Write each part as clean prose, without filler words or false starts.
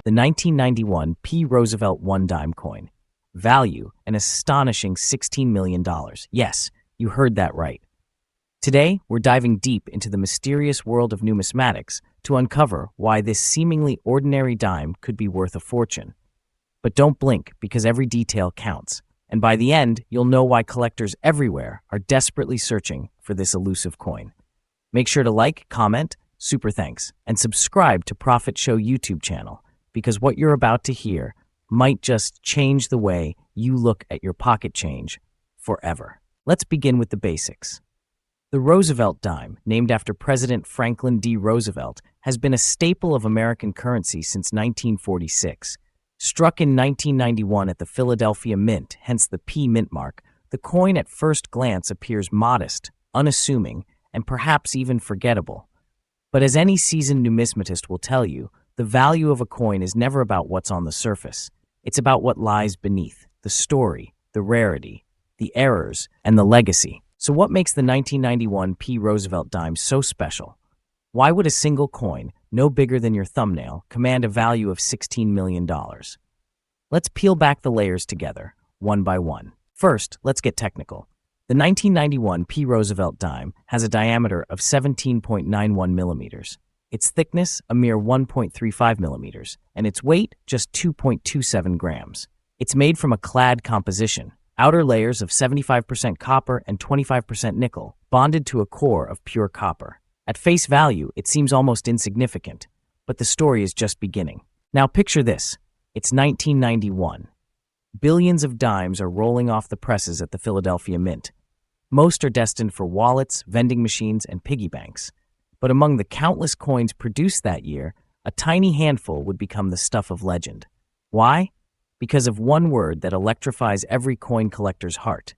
the 1991 P Roosevelt Dime coin. Value, an astonishing $16 million. Yes, you heard that right. Today, we're diving deep into the mysterious world of numismatics to uncover why this seemingly ordinary dime could be worth a fortune. But don't blink, because every detail counts. And by the end, you'll know why collectors everywhere are desperately searching for this elusive coin. Make sure to like, comment, super thanks, and subscribe to Profit Show YouTube channel, because what you're about to hear might just change the way you look at your pocket change forever. Let's begin with the basics. The Roosevelt dime, named after President Franklin D. Roosevelt, has been a staple of American currency since 1946. Struck in 1991 at the Philadelphia Mint, hence the P mint mark, the coin at first glance appears modest, unassuming, and perhaps even forgettable. But as any seasoned numismatist will tell you, the value of a coin is never about what's on the surface. It's about what lies beneath, the story, the rarity, the errors, and the legacy. So what makes the 1991 P Roosevelt dime so special? Why would a single coin, no bigger than your thumbnail, command a value of $16 million? Let's peel back the layers together, one by one. First, let's get technical. The 1991 P Roosevelt dime has a diameter of 17.91 millimeters. Its thickness, a mere 1.35 millimeters, and its weight, just 2.27 grams. It's made from a clad composition, outer layers of 75% copper and 25% nickel, bonded to a core of pure copper. At face value, it seems almost insignificant, but the story is just beginning. Now picture this. It's 1991. Billions of dimes are rolling off the presses at the Philadelphia Mint. Most are destined for wallets, vending machines, and piggy banks. But among the countless coins produced that year, a tiny handful would become the stuff of legend. Why? Because of one word that electrifies every coin collector's heart: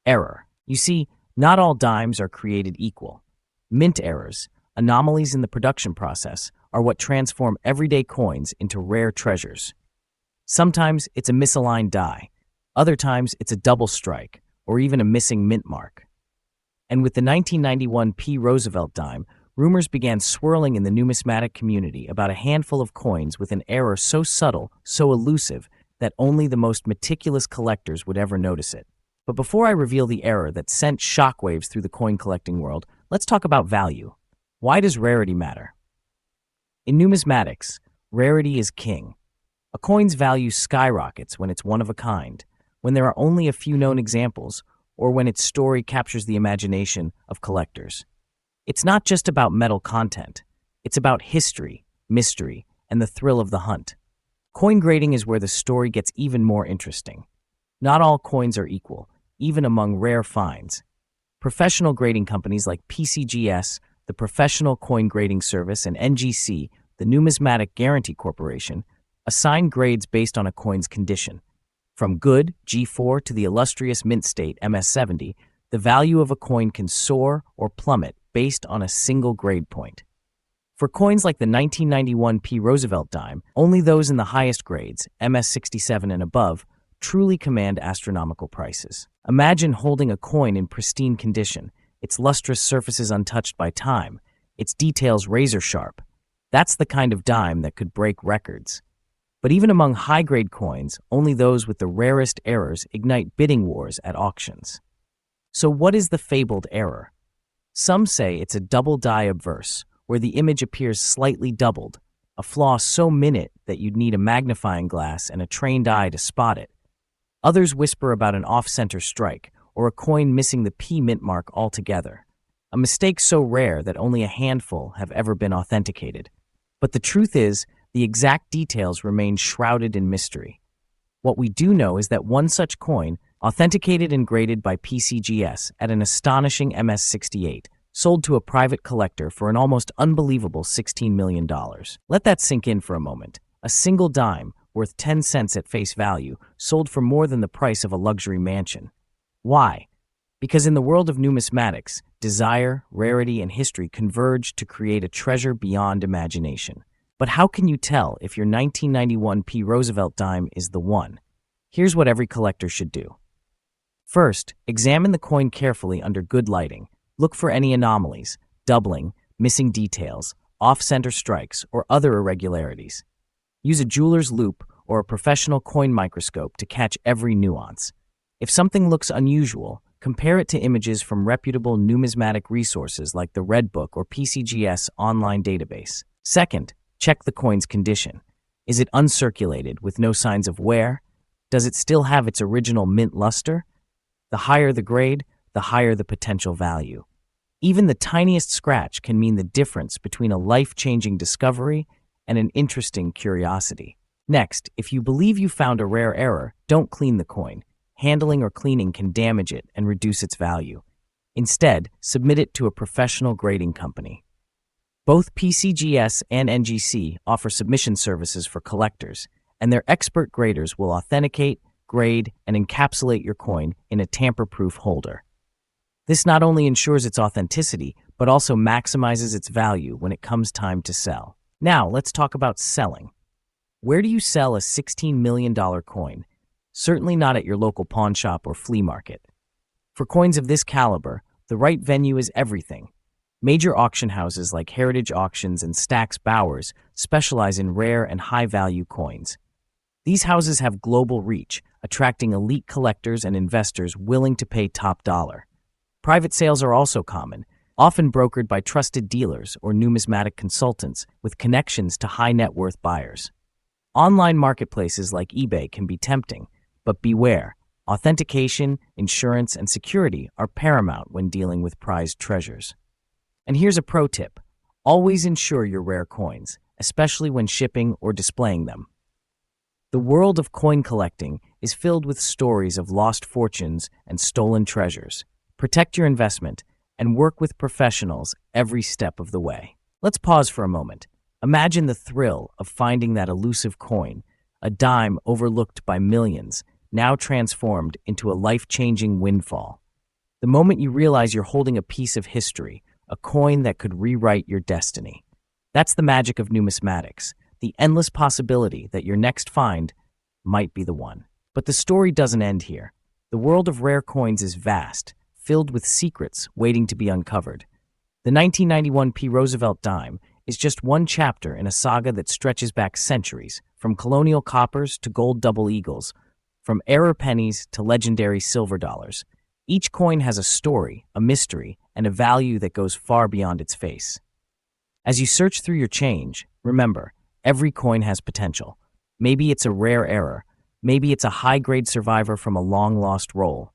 error. You see, not all dimes are created equal. Mint errors, anomalies in the production process, are what transform everyday coins into rare treasures. Sometimes it's a misaligned die, other times it's a double strike, or even a missing mint mark. And with the 1991 P Roosevelt dime, rumors began swirling in the numismatic community about a handful of coins with an error so subtle, so elusive, that only the most meticulous collectors would ever notice it. But before I reveal the error that sent shockwaves through the coin collecting world, let's talk about value. Why does rarity matter? In numismatics, rarity is king. A coin's value skyrockets when it's one of a kind, when there are only a few known examples, or when its story captures the imagination of collectors. It's not just about metal content. It's about history, mystery, and the thrill of the hunt. Coin grading is where the story gets even more interesting. Not all coins are equal, even among rare finds. Professional grading companies like PCGS, the Professional Coin Grading Service, and NGC, the Numismatic Guarantee Corporation, assign grades based on a coin's condition. From good, G4, to the illustrious mint state, MS70, the value of a coin can soar or plummet based on a single grade point. For coins like the 1991 P Roosevelt dime, only those in the highest grades, MS67 and above, truly command astronomical prices. Imagine holding a coin in pristine condition, its lustrous surfaces untouched by time, its details razor sharp. That's the kind of dime that could break records. But even among high-grade coins, only those with the rarest errors ignite bidding wars at auctions. So what is the fabled error? Some say it's a double die obverse, where the image appears slightly doubled, a flaw so minute that you'd need a magnifying glass and a trained eye to spot it. Others whisper about an off-center strike, or a coin missing the P mint mark altogether, a mistake so rare that only a handful have ever been authenticated. But the truth is, the exact details remain shrouded in mystery. What we do know is that one such coin, authenticated and graded by PCGS at an astonishing MS68, sold to a private collector for an almost unbelievable $16 million. Let that sink in for a moment. A single dime, worth 10 cents at face value, sold for more than the price of a luxury mansion. Why? Because in the world of numismatics, desire, rarity, and history converge to create a treasure beyond imagination. But how can you tell if your 1991 P Roosevelt dime is the one? Here's what every collector should do. First, examine the coin carefully under good lighting. Look for any anomalies, doubling, missing details, off-center strikes, or other irregularities. Use a jeweler's loupe or a professional coin microscope to catch every nuance. If something looks unusual, compare it to images from reputable numismatic resources like the Red Book or PCGS online database. Second, check the coin's condition. Is it uncirculated with no signs of wear? Does it still have its original mint luster? The higher the grade, the higher the potential value. Even the tiniest scratch can mean the difference between a life-changing discovery and an interesting curiosity. Next, if you believe you found a rare error, don't clean the coin. Handling or cleaning can damage it and reduce its value. Instead, submit it to a professional grading company. Both PCGS and NGC offer submission services for collectors, and their expert graders will authenticate, grade, and encapsulate your coin in a tamper-proof holder. This not only ensures its authenticity, but also maximizes its value when it comes time to sell. Now, let's talk about selling. Where do you sell a $16 million coin? Certainly not at your local pawn shop or flea market. For coins of this caliber, the right venue is everything. Major auction houses like Heritage Auctions and Stack's Bowers specialize in rare and high-value coins. These houses have global reach, attracting elite collectors and investors willing to pay top dollar. Private sales are also common, often brokered by trusted dealers or numismatic consultants with connections to high-net-worth buyers. Online marketplaces like eBay can be tempting, but beware. Authentication, insurance, and security are paramount when dealing with prized treasures. And here's a pro tip. Always insure your rare coins, especially when shipping or displaying them. The world of coin collecting is filled with stories of lost fortunes and stolen treasures. Protect your investment and work with professionals every step of the way. Let's pause for a moment. Imagine the thrill of finding that elusive coin, a dime overlooked by millions, now transformed into a life-changing windfall. The moment you realize you're holding a piece of history, a coin that could rewrite your destiny. That's the magic of numismatics, the endless possibility that your next find might be the one. But the story doesn't end here. The world of rare coins is vast, filled with secrets waiting to be uncovered. The 1991 P Roosevelt Dime is just one chapter in a saga that stretches back centuries, from colonial coppers to gold double eagles, from error pennies to legendary silver dollars. Each coin has a story, a mystery, and a value that goes far beyond its face. As you search through your change, remember, every coin has potential. Maybe it's a rare error, maybe it's a high-grade survivor from a long-lost roll,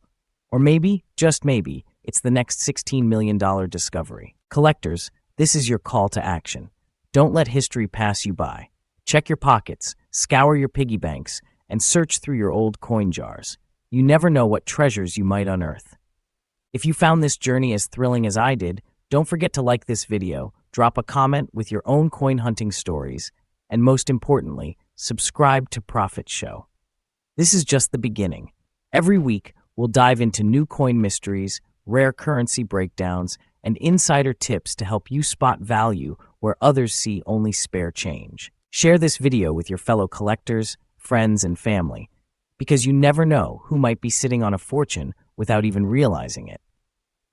or maybe, just maybe, it's the next $16 million discovery. Collectors, this is your call to action. Don't let history pass you by. Check your pockets, scour your piggy banks, and search through your old coin jars. You never know what treasures you might unearth. If you found this journey as thrilling as I did, don't forget to like this video, drop a comment with your own coin hunting stories, and most importantly, subscribe to Profit Show. This is just the beginning. Every week, we'll dive into new coin mysteries, rare currency breakdowns, and insider tips to help you spot value where others see only spare change. Share this video with your fellow collectors, friends, and family, because you never know who might be sitting on a fortune without even realizing it.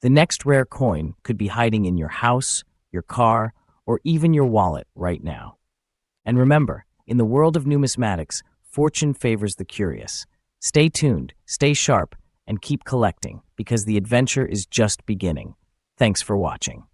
The next rare coin could be hiding in your house, your car, or even your wallet right now. And remember, in the world of numismatics, fortune favors the curious. Stay tuned, stay sharp, and keep collecting, because the adventure is just beginning. Thanks for watching.